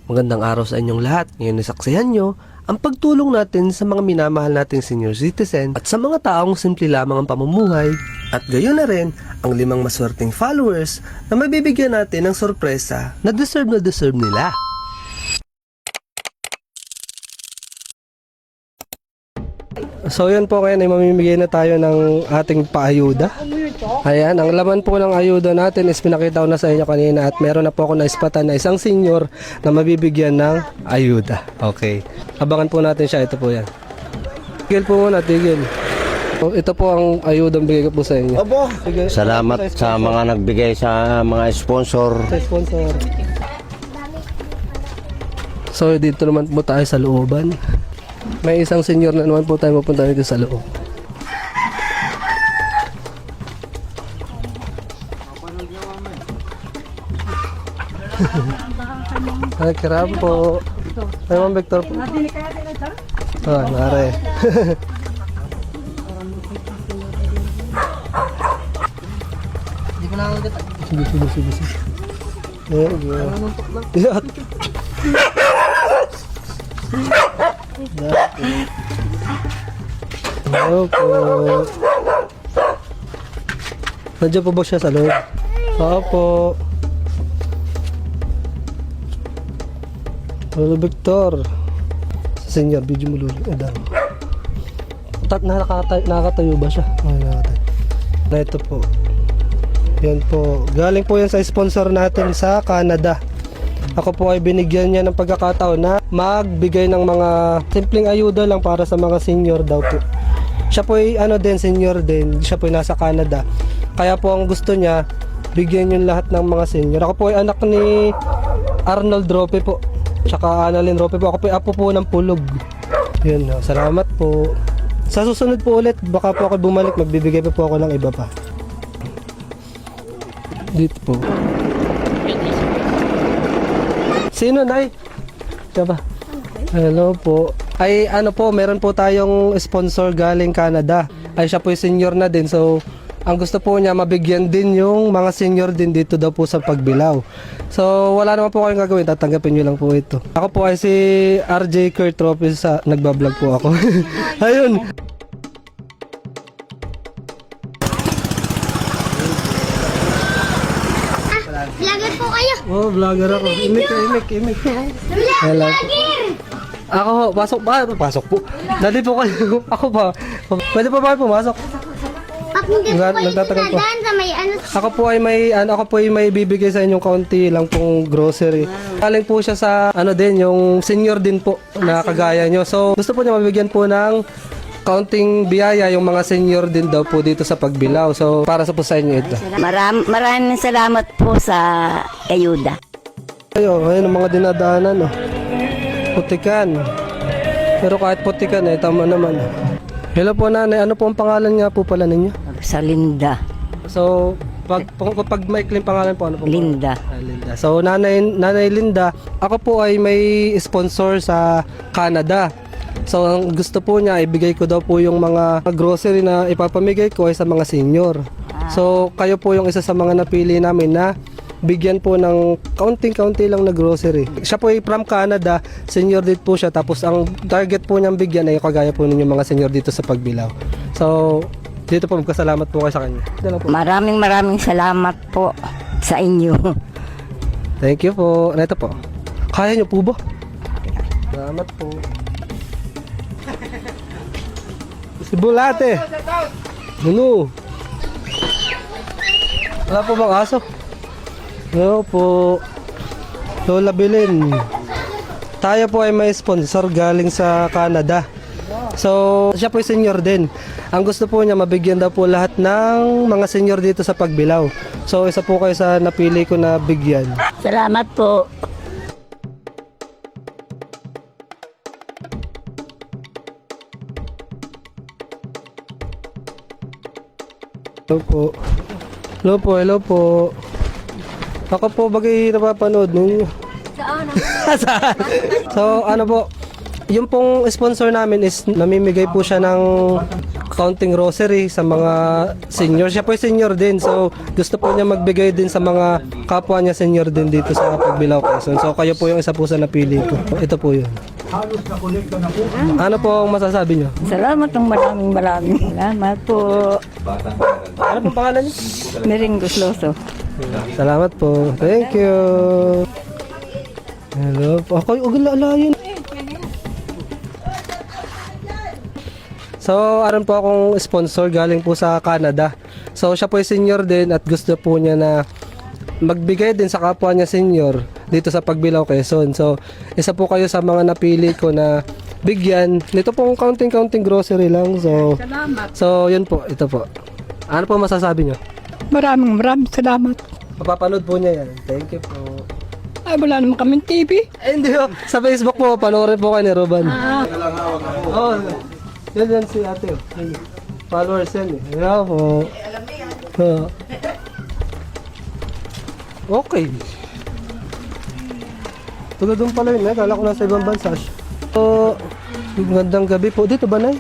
Magandang araw sa inyong lahat. Ngayon nasaksihan nyo ang pagtulong natin sa mga minamahal nating senior citizen at sa mga taong simple lamang ang pamumuhay. At gayon na rin ang 5 maswerteng followers na mabibigyan natin ng sorpresa na deserve nila. So yun po, ngayon ay mamimigay na tayo ng ating paayuda. Ayan, ang laman po ng ayuda natin is pinakita ko na sa inyo kanina at meron na po ako naispatan na isang senior na mabibigyan ng ayuda. Okay, abangan po natin siya. Ito po yan. Tigil po muna, tigil. Ito po ang ayuda bigay ko po sa inyo. Sige. Salamat sa mga nagbigay sa mga sponsor. Sa sponsor. So dito naman po tayo sa looban. May isang senior na naman po tayo mapunta dito sa loob. Ay, kirap po. Ay, Ma'am Victor po. Ah, nare. Hindi ko nakakagata. Sige. There you go. Iyot. Hello po. Nandiyan po ba siya sa loob? Opo. Hello, Victor. Sa senior, video mo luli. Nakakatayo ba siya? Okay, nakakatayo. Na ito po. Yan po. Galing po yan sa sponsor natin sa Canada. Ako po ay binigyan niya ng pagkakataon na magbigay ng mga simpleng ayuda lang para sa mga senior daw po. Siya po ay senior din. Siya po ay nasa Canada. Kaya po ang gusto niya, bigyan yung lahat ng mga senior. Ako po ay anak ni Arnold Rope po. Tsaka Annalyn Rope po. Ako po ay apo po ng Pulog. Yun, salamat po. Sa susunod po ulit, baka po ako bumalik, magbibigay pa po ako ng iba pa. Dito po. Sino, Nay? Siya ba? Hello po. Ay, meron po tayong sponsor galing Canada. Ay, siya po yung senior na din. So, ang gusto po niya, mabigyan din yung mga senior din dito daw po sa Pagbilao. So, wala naman po kayong gagawin. Tatanggapin nyo lang po ito. Ako po ay si RJ Kurt Tropes. Nagbablog po ako. Ayun. Vlogger po kayo. Oh, vlogger ako. Imik. Hello po. Ako, pasok po. Dali po kayo. Ako pa. Pwede pa ba pumasok? Hindi po kayo Nagtatagal po. sinadaan sa may ano. Ako po ay may bibigay sa inyong kaunti lang pong grocery. Galing po siya sa yung senior din po na kagaya nyo. So, gusto po niya mabigyan po ng kaunting biyaya yung mga senior din daw po dito sa Pagbilao. So, para sa po sa inyo ito. Maraming salamat po sa ayuda. Ayun ang mga dinadaanan, putikan. Pero kahit putikan, tama naman. Hello po, nanay. Ano po ang pangalan nga po pala ninyo? Sa Linda. So, pag maikling pangalan po, ano po? Linda. Linda. So, nanay Linda, ako po ay may sponsor sa Canada. So, ang gusto po niya, ibigay ko daw po yung mga grocery na ipapamigay ko ay sa mga senior. So, kayo po yung isa sa mga napili namin na bigyan po ng kaunting-kaunti lang na grocery. Siya po ay from Canada, senior din po siya. Tapos, ang target po niyang bigyan ay kagaya po ninyo mga senior dito sa Pagbilao. So, dito po, magkasalamat po kayo sa kanya. Po. Maraming salamat po sa inyo. Thank you po. Ito po. Kaya niyo po ba? Salamat po. Si Bulate. Ano? Wala po bang aso? Hello po. Lola Belen. Tayo po ay may sponsor galing sa Canada. So, siya po ay senior din. Ang gusto po niya, mabigyan daw po lahat ng mga senior dito sa Pagbilao. So, isa po kayo sa napili ko na bigyan. Salamat po. Hello po. Ako po bagay napapanood ninyo. Saan? So, po, yung pong sponsor namin is namimigay po siya ng counting grocery sa mga senior. Siya po ay senior din. So, gusto po niya magbigay din sa mga kapwa niya senior din dito sa Pagbilao, Quezon. So, kayo po yung isa po sa napili ko. Ito po yun. Ano po ang masasabi niyo? Salamat ng maraming. Salamat po. Ano po pangalan niyo? Mering Gusloso. Salamat po. Thank you. Hello po. Ako yung ugalaalayan. So, aron po akong sponsor galing po sa Canada. So, siya po ay senior din at gusto po niya na magbigay din sa kapwa niya senior dito sa Pagbilao, Quezon. So, isa po kayo sa mga napili ko na bigyan. Nito pong counting grocery lang. So, so yun po. Ito po. Ano po masasabi niyo? Maraming salamat. Mapapanood po niya yan. Thank you po. Ay, wala naman kaming TV. Eh, hindi po. Sa Facebook po, panoorin po kayo ni Ruben. Oo. Yan si ate. Yan. Followers yan eh. Kaya po. Okay. Tulad doon pala yun eh. Kala ko nasa ibang bansa. So, magandang gabi po. Dito ba, Nay?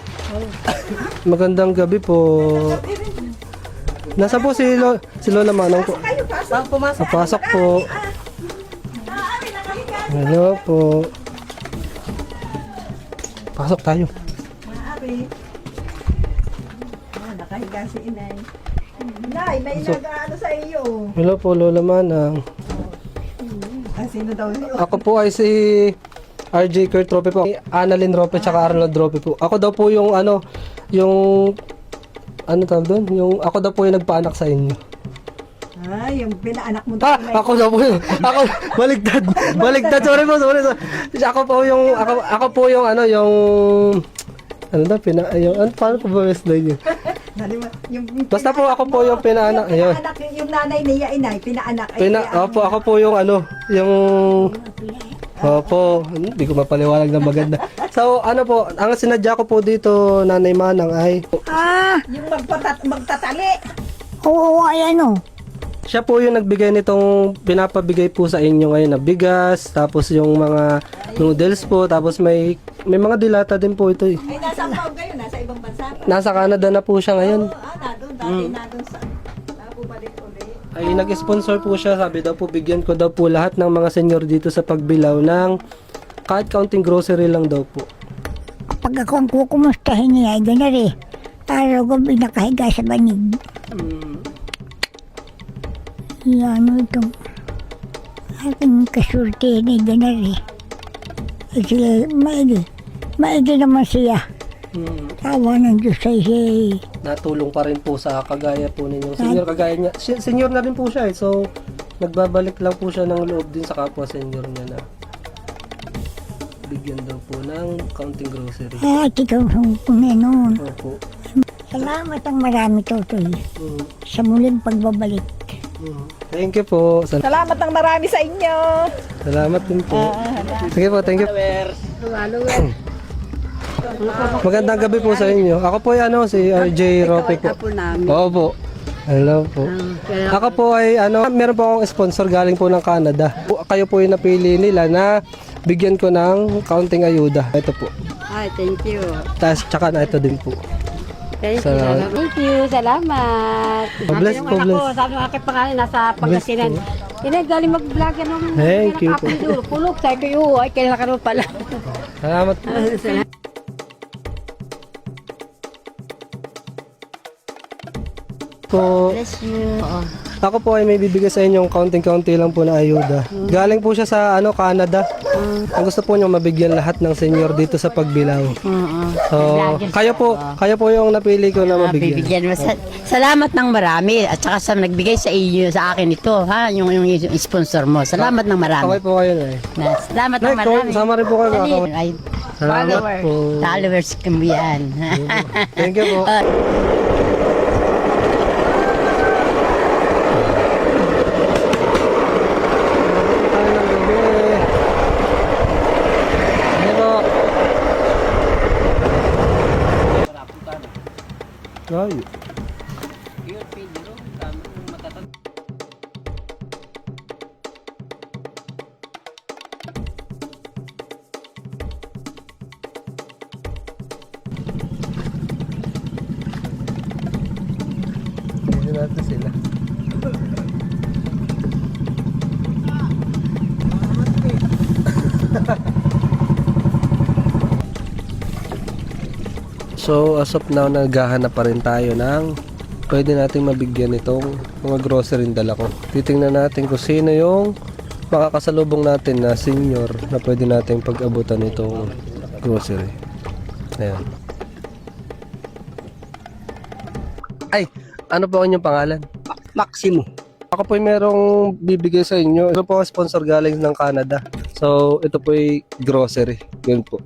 Magandang gabi po. Nasa po si Lola Manong po. Papasok po. Hello po. Pasok tayo. Nakahiga si inay. Nay, may nag-ano sa iyo. Hello po, Lola Manang. Sino daw yun? Ako po ay si RJ Kurt Rope po. Annalyn Rope tsaka Arnold Rope po. Ako daw po yung ano tawag doon? Yung ako daw po yung nagpaanak sa inyo. Ay, yung pinaanak mo Ako daw po yung ako baligtad. Sorry po. Ako po yung paano po ba slide yun? Basta po ako po yung pinaanak. Ayun. Yung nanay niya inay, pinaanak. Opo, ako po yung Opo, hindi ko mapaliwanag na maganda. So, ano po, ang sinadya ko po dito, Nanay Manang, ay Yung magtatali. Oo, ayan o. siya po yung nagbigay nitong pinapabigay po sa inyo ngayon na bigas, tapos yung mga noodles po, tapos may mga dilata din po ito eh. Ay, nasa pa kayo? Nasa ibang bansa pa? Nasa Canada na po siya ngayon. Nandun. Dati nandun sa... Napubalik ulit. Ay nag-sponsor po siya, sabi daw po bigyan ko daw po lahat ng mga senior dito sa Pagbilao ng kahit counting grocery lang daw po. Pag ako ang kukumustahin niya, ay gano'n rin. Araw ko pinakahiga sa banig. Ano ito? Aking kasurti ni gano'n rin. Kasi maigi naman siya. Tawa ng Diyos ay siya. Natulong pa rin po sa kagaya po ninyong senior, kagaya niya. Senior na rin po siya eh, so nagbabalik lang po siya ng loob din sa kapwa senior niya na bigyan daw po ng counting grocery. At ikaw ang Panginoon. Opo. Salamat ang marami, Totoy. Sa muling pagbabalik. Thank you po. Salamat ng marami sa inyo. Salamat din po. Sige po, thank you. Magandang gabi po sa inyo. Ako po ay si RJ Rope po. Opo. Hello po. Ako po ay meron po akong sponsor galing po ng Canada. Kayo po yung napili nila na bigyan ko ng counting ayuda. Ito po. Ay, thank you. Tapos tsaka na ito din po. Thank Salamat. you. Salamat. Bless po, bless. Sabi ng aking pangalan, nasa Pangasinan. Inay, galing mag-vlog yan nung Thank you po. Pulog, sabi ko, ay, kailan ka naman pala. Salamat po. Po. Bless you. Ako po ay may bibigay sa inyong kaunting-kaunti lang po na ayuda. Galing po siya sa Canada. Ang gusto po niyo mabigyan lahat ng senior dito sa Pagbilao. So, kayo po yung napili ko na mabigyan. Bibigyan mo. Salamat ng marami. At saka sa nagbigay sa iyo, sa akin ito, ha? Yung sponsor mo. Salamat ng marami. Kaway po kayo na eh. Salamat ng Nay, marami. sama rin po kayo kakaway. Ay, Salamat po. followers kami yan. Thank you po. Ay. So as of now, naghahanap pa rin tayo ng pwede nating mabigyan itong mga grocery na dala ko. Titingnan natin kung sino yung makakasalubong natin na senior na pwede nating pag-abutan itong grocery. Ayan. Ay, ano po ang inyong pangalan? Maximo. Ako po merong bibigay sa inyo. Ito po ang sponsor galing ng Canada. So, ito po ay grocery. Yun po.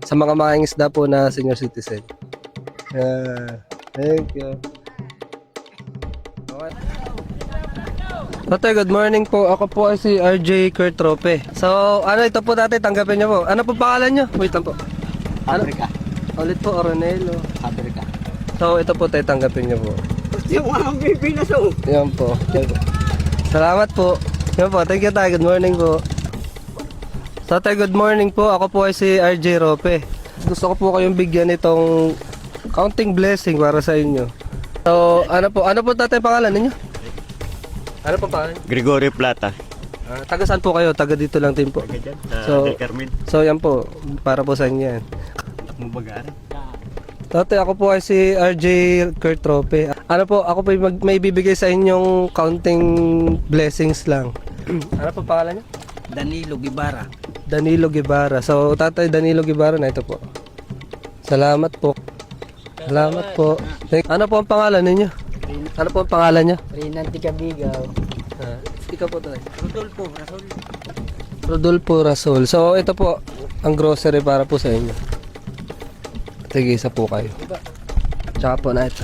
Sa mga mangingisda po na senior citizen. Thank you. Okay. Tatay, good morning po. Ako po ay si RJ Kurt Trope. So, ano ito po tatay, tanggapin niyo po. Ano po pangalan niyo? Wait lang po. Pabrika. Ulit po, Oronelo. Pabrika. So, ito po tayo, tanggapin niyo po. Yung mga Pilipinas oh. Yan po. Yan po. Salamat po. Yan po. Thank you tayo. Good morning po. So tayo, good morning po. Ako po ay si RJ Rope. Gusto ko po kayong bigyan itong counting blessing para sa inyo. So, ano po tatay pangalan ninyo? Ano po pangalan? Gregorio Plata. Taga saan po kayo? Taga dito lang din po. So yan po. Para po sa inyo yan. Tatay, ako po ay si RJ Kurt Trope. Ano po, ako po may bibigay sa inyong counting blessings lang. Ano po pangalan niyo? Danilo Guevara. Danilo Guevara. So, Tatay Danilo Guevara na ito po. Salamat po. Salamat po. Ano po ang pangalan ninyo? Ano po ang pangalan niyo? Rinanti Cabigaw. Ikaw po tayo. Rodolfo Rasol. Rodolfo Rasol. So, ito po ang grocery para po sa inyo. Sige, isa po kayo. Tsaka po na ito.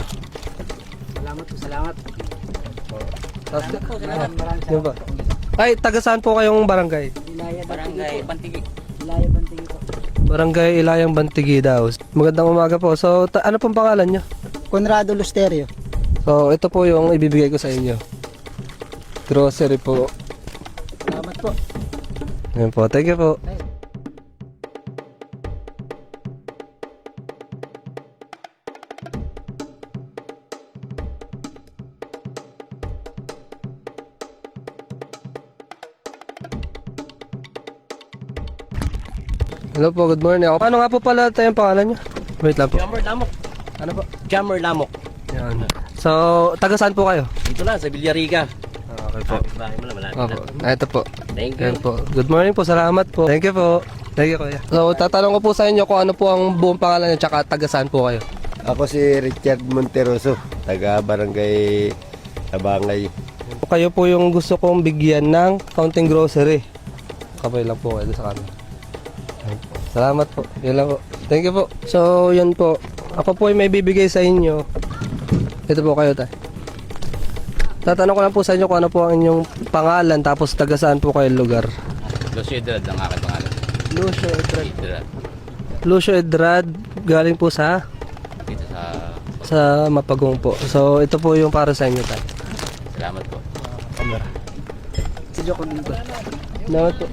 Salamat po, salamat. Yun ba? Ay, taga saan po kayong barangay? Barangay Bantigi. Barangay Ilayang Bantigi daw. Magandang umaga po. So, ano pong pangalan nyo? Conrado Lusterio. So, ito po yung ibibigay ko sa inyo. Grocery po. Salamat po. Yan po. Thank you po. Hello po, good morning. Ano nga po pala tayong pangalan nyo? Wait lang po. Jammer Lamok. Ano po? Jammer Lamok. Yan. So, taga saan po kayo? Dito lang sa Villarica. Okay po. Bahay mo na malapit Opo. Ito po. Thank Yan po. Good morning po. Salamat po. Thank you po. Thank you, kuya. So, tatanong ko po sa inyo kung ano po ang buong pangalan niyo tsaka taga saan po kayo. Ako si Richard Monteroso, taga Barangay Tabangay. Kayo po yung gusto kong bigyan ng counting grocery. Kabay lang po kayo sa kanila. Salamat po. Yan lang po. Thank you po. So, yan po. Ako po ay may bibigay sa inyo. Ito po kayo, tay. Tatanong ko lang po sa inyo kung ano po ang inyong pangalan tapos taga saan po kayo lugar. Lucio Edrad ang aking pangalan. Lucio Edrad. Edrad. Lucio Edrad. Galing po sa Dito sa... Mapagong po. So, ito po yung para sa inyo, tay. Salamat po. Si Joko dito. Salamat po.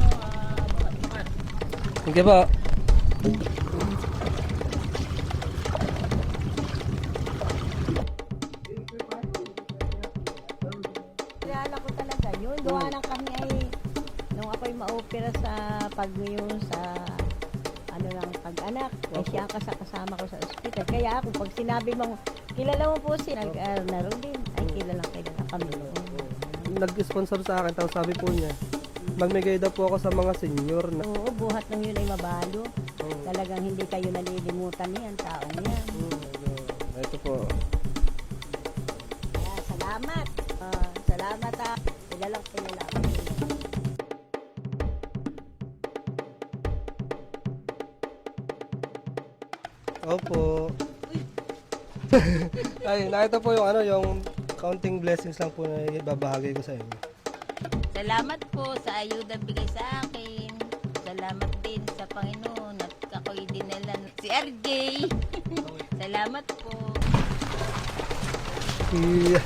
Thank you po. Kilala ko talaga yun. Gawa lang kami ay nung ako'y ma-opera sa pagngayon sa ano lang pag-anak. Ay siya kasama ko sa ospital. Kaya ako pag sinabi mong kilala mo po si nag-aaral din. Ay kilala kami. Nag-sponsor sa akin tapos sabi po niya magmigay daw po ako sa mga senior na. Oo, buhat ng yun ay mabalo. Talagang hindi kayo nalilimutan niyan, taong yan. Ito po. Kaya salamat. Salamat Kilalang kilala ko. Opo. Ay, nakita po yung ano, yung counting blessings lang po na ibabahagi ko sa inyo. Salamat po sa ayuda bigay sa akin. Salamat din sa Panginoon at ako'y dinala si RJ. Salamat po. Yeah.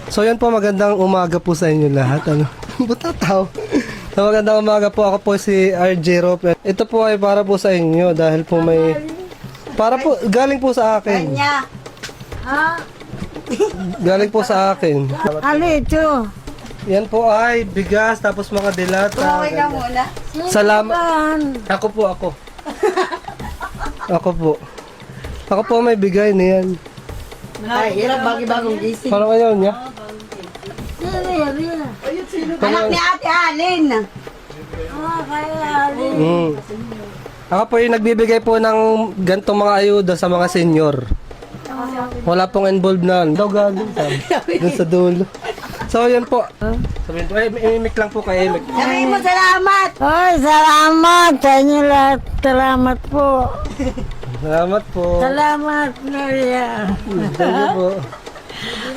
So yan po, magandang umaga po sa inyo lahat. Ano? Butataw. So magandang umaga po, ako po si RJ Rope. Ito po ay para po sa inyo dahil po may... Para po, galing po sa akin. Galing po sa akin. Alito. Yan po ay bigas, tapos mga dilata. Kumaway ka muna. Salamat. Ako po. Ako po. Ako po may bigay niyan. Ay, hirap bagong gising. Parang ayaw niya. Anak ni Ate Alin. Ako po yung nagbibigay po ng gantong mga ayuda sa mga senior. Wala pong involved na. Daw galing sabi. Doon sa dulo. So, yan po. Sabihin po, imik lang po kay imik. Sabihin mo salamat. Ay, salamat sa inyo lahat. Salamat po. Salamat po. Salamat, Maria. Thank you po.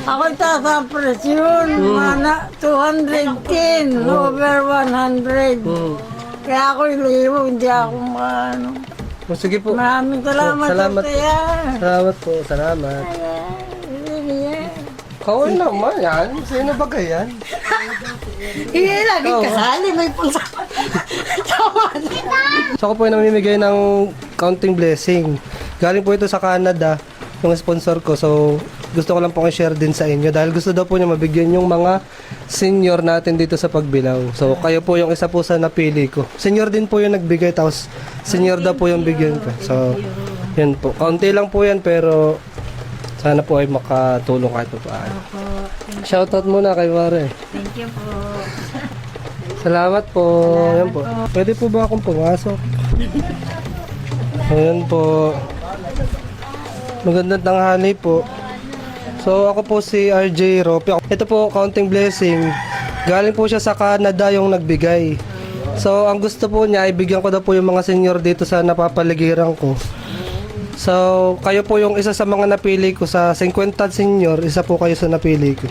Ako taas ang presyon, mana 210 over 100. Kaya ako iliwo, hindi ako maano. Oh, sige po. Maraming salamat, Salamat sa po. kaya. Salamat po. Salamat. Kawin naman yan. Sino ba ganyan? Hindi lagi kasali, may pulsa. So ako po yung namimigay ng counting blessing. Galing po ito sa Canada, yung sponsor ko. So gusto ko lang pong i-share din sa inyo dahil gusto daw po niya mabigyan yung mga senior natin dito sa Pagbilao. So kayo po yung isa po sa napili ko. Senior din po yung nagbigay tapos senior daw po yung bigyan ko. So yun po. Kaunti lang po yan pero sana po ay makatulong kahit pa paano. Shoutout muna kay Mare. Thank you po. Salamat po. Ayan po. Pwede po ba akong pumasok? Ayan po. Magandang tanghali po. So ako po si RJ Rope. Ito po, counting blessing. Galing po siya sa Canada yung nagbigay. So ang gusto po niya, ibigyan ko daw po yung mga senior dito sa napapaligiran ko. So kayo po yung isa sa mga napili ko sa 50 senior, isa po kayo sa napili ko.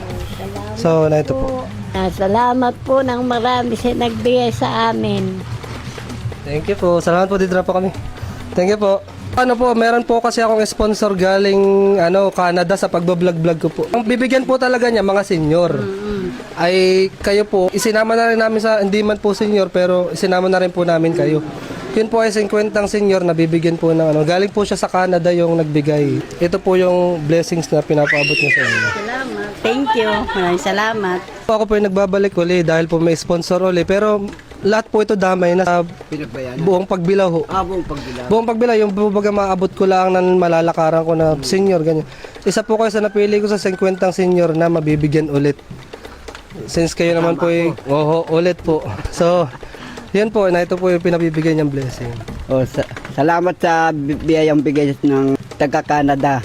So na ito po. Salamat po ng marami sa nagbigay sa amin. Thank you po. Salamat po, dito na po kami. Thank you po. Ano po, meron po kasi akong sponsor galing Canada sa pagbablog-vlog ko po. Ang bibigyan po talaga niya mga senior. Ay kayo po, isinama na rin namin sa, hindi man po senior pero isinama na rin po namin kayo. Yun po ay 50 senior na bibigyan po ng galing po siya sa Canada yung nagbigay. Ito po yung blessings na pinapaabot niya sa inyo. Thank you. Maraming salamat. Ako po yung nagbabalik uli dahil po may sponsor uli pero lahat po ito damay na sa buong Pagbilao ho. Buong Pagbilao, yung baga maabot ko lang na malalakaran ko na senior, ganyan. Isa po kayo sa napili ko sa 50 senior na mabibigyan ulit. Since kayo naman po ulit po. So, yan po, na ito po yung pinabibigay niyang blessing. Salamat sa biyayang bigay ng taga-Canada.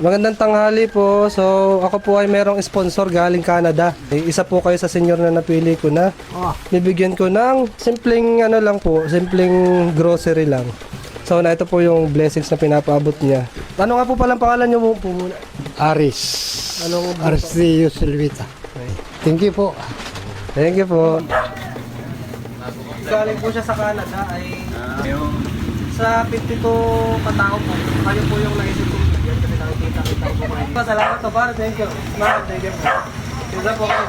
Magandang tanghali po. So, ako po ay merong sponsor galing Canada. Isa po kayo sa senior na napili ko na bibigyan ko ng simpleng lang po, simpleng grocery lang. So, na ito po yung blessings na pinapaabot niya. Ano nga po palang pangalan niyo po muna? Aris. Anong Arcio Silvita. Thank you po. Thank you po. Galing po siya sa Canada ay sa 52 katao po. Kayo po yung naisip ko bigyan kasi nakikita-kita ko po kayo. Salamat po para. Thank you. Salamat. Thank you po. Isa po kayo.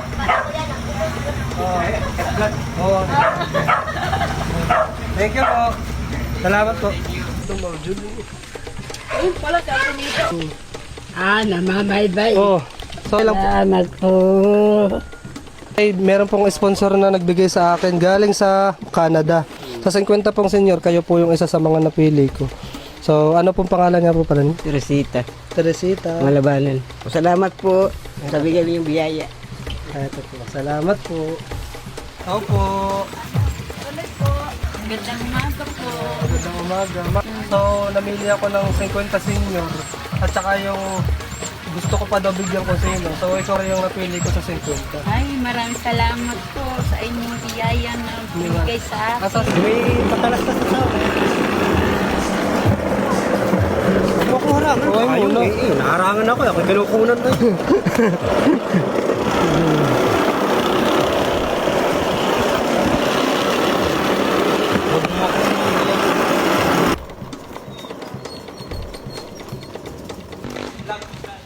Thank you po. Salamat po. Itong mga Julie. Namamaybay. So lang po. Salamat po. Ay, meron pong sponsor na nagbigay sa akin galing sa Canada. Sa 50 pong senior, kayo po yung isa sa mga napili ko. So, ano pong pangalan niya po pala niyo? Teresita, Teresita. Malabanan. Salamat po sa bigay niyong biyaya. Ito po. Salamat po. Ako po. Magandang umaga po. Magandang umaga. So, namili ako ng 50 senior. At saka yung gusto ko pa daw bigyan ko sino. So, ikaw rin yung napili ko sa 50. Ay, maraming salamat po sa inyong biyaya na binigay sa akin. Asas, may patalastas sa akin. Ako ko harap. Ay, muna. Naharangan ako. Ako kinukunan na.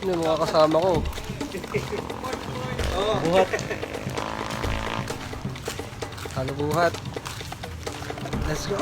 Ano yung mga kasama ko? Buhat. Ano buhat? Let's go.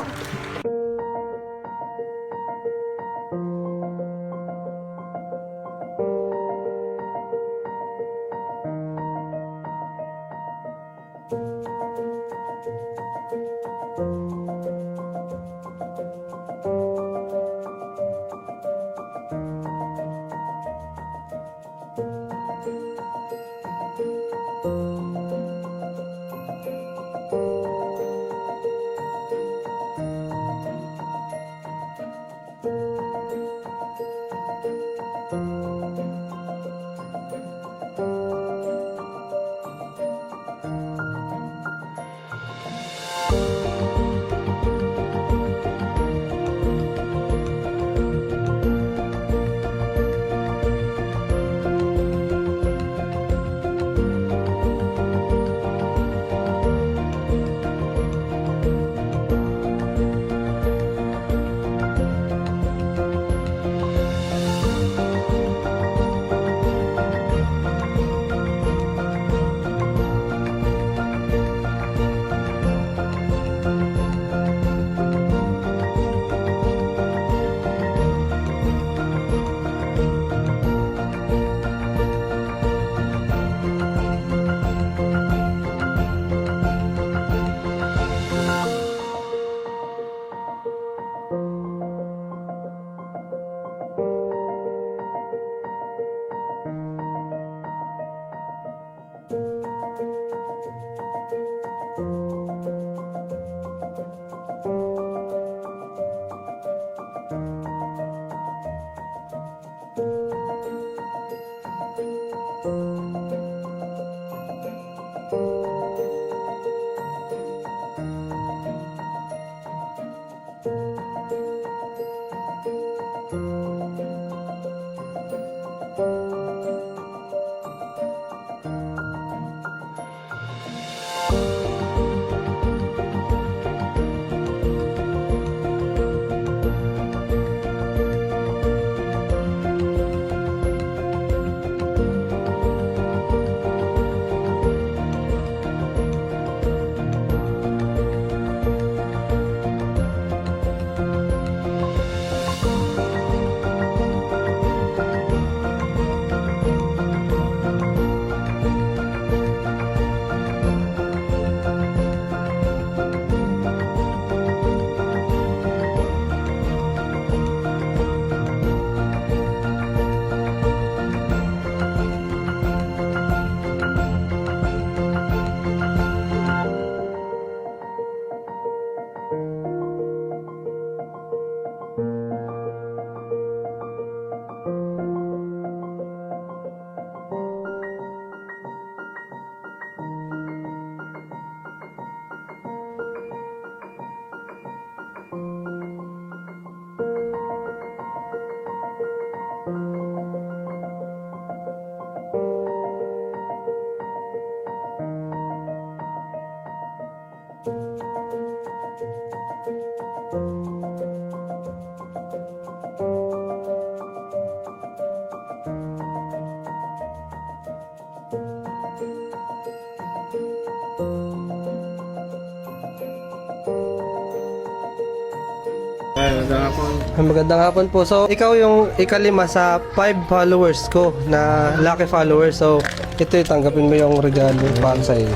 Magandang hapon po. So, ikaw yung ikalima sa 5 followers ko na lucky followers. So, ito yung tanggapin mo yung regalo para sa iyo.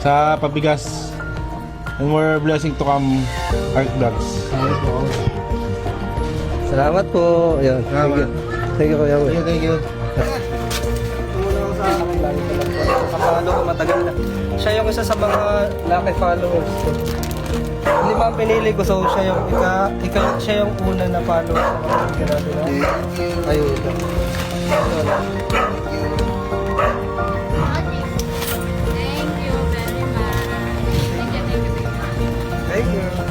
Sa pabigas. And more blessing to come, Art Vlogs. Salamat po. Ayun. Thank you. Thank you, Kuya Will. Thank you. Kapalo ko matagal na. Siya yung isa sa mga lucky followers ko. 5 ang pinili ko, so siya yung una na follower. Ayun. Thank you very much.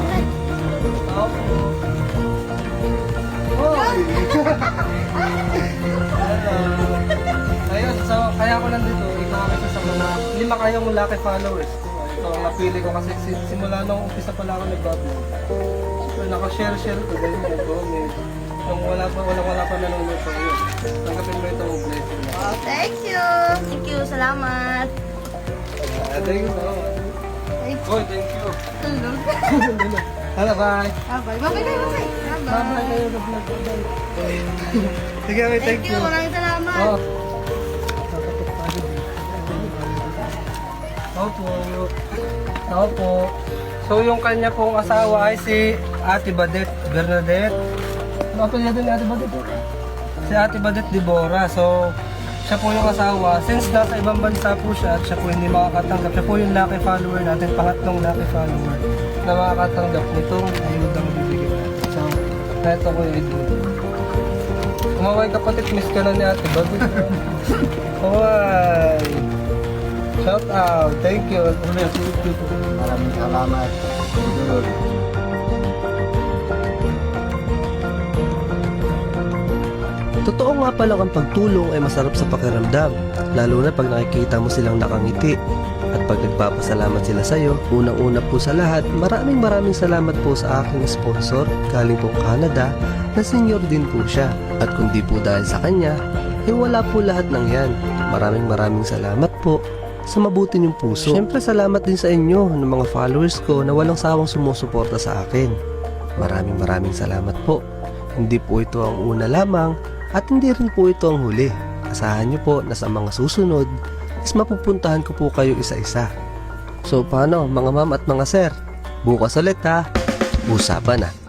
Thank you. Ayun, so kaya ako nandito, ikaw ang isa sa mga 5 kayong lucky followers. Ito ang napili ko kasi simula nung umpisa pa lang ako nag-vlog. So naka-share ko din yung comment. Nung wala pa nanonood ko, yun. Tanggapin mo itong blessing na. Oh, thank you. Thank you. Salamat. Thank you. Boy, thank you. Hello, bye. Bye-bye. Bye-bye. Bye-bye kayo sa vlog. Sige, thank you. Maraming salamat. Oh. Opo. Opo. So yung kanya pong asawa ay si Ate Bernadette. Ano pa niya din Ate Bernadette? Si Ate Bernadette Dibora. So siya po yung asawa. Since nasa ibang bansa po siya at siya po hindi makakatanggap. Siya po yung lucky follower natin, pangatlong lucky follower na makakatanggap nitong ayudang bibigyan natin. So, neto ko yung idol. Kumaway kapatid, miss ka na ni Ate Bernadette. Kumaway! Shout out! Thank you! Maraming salamat. Totoo nga palang ang pagtulong ay masarap sa pakiramdam, lalo na pag nakikita mo silang nakangiti. At pag nagpapasalamat sila sa iyo, unang-una po sa lahat, maraming salamat po sa aking sponsor, galing pong Canada, na senior din po siya. At kung di po dahil sa kanya, ay wala po lahat ng yan. Maraming salamat po sa mabuti niyong puso. Siyempre salamat din sa inyo ng mga followers ko na walang sawang sumusuporta sa akin. Maraming salamat po. Hindi po ito ang una lamang at hindi rin po ito ang huli. Asahan niyo po na sa mga susunod is mapupuntahan ko po kayo isa-isa. So paano mga ma'am at mga sir? Bukas ulit ha. Usapan na.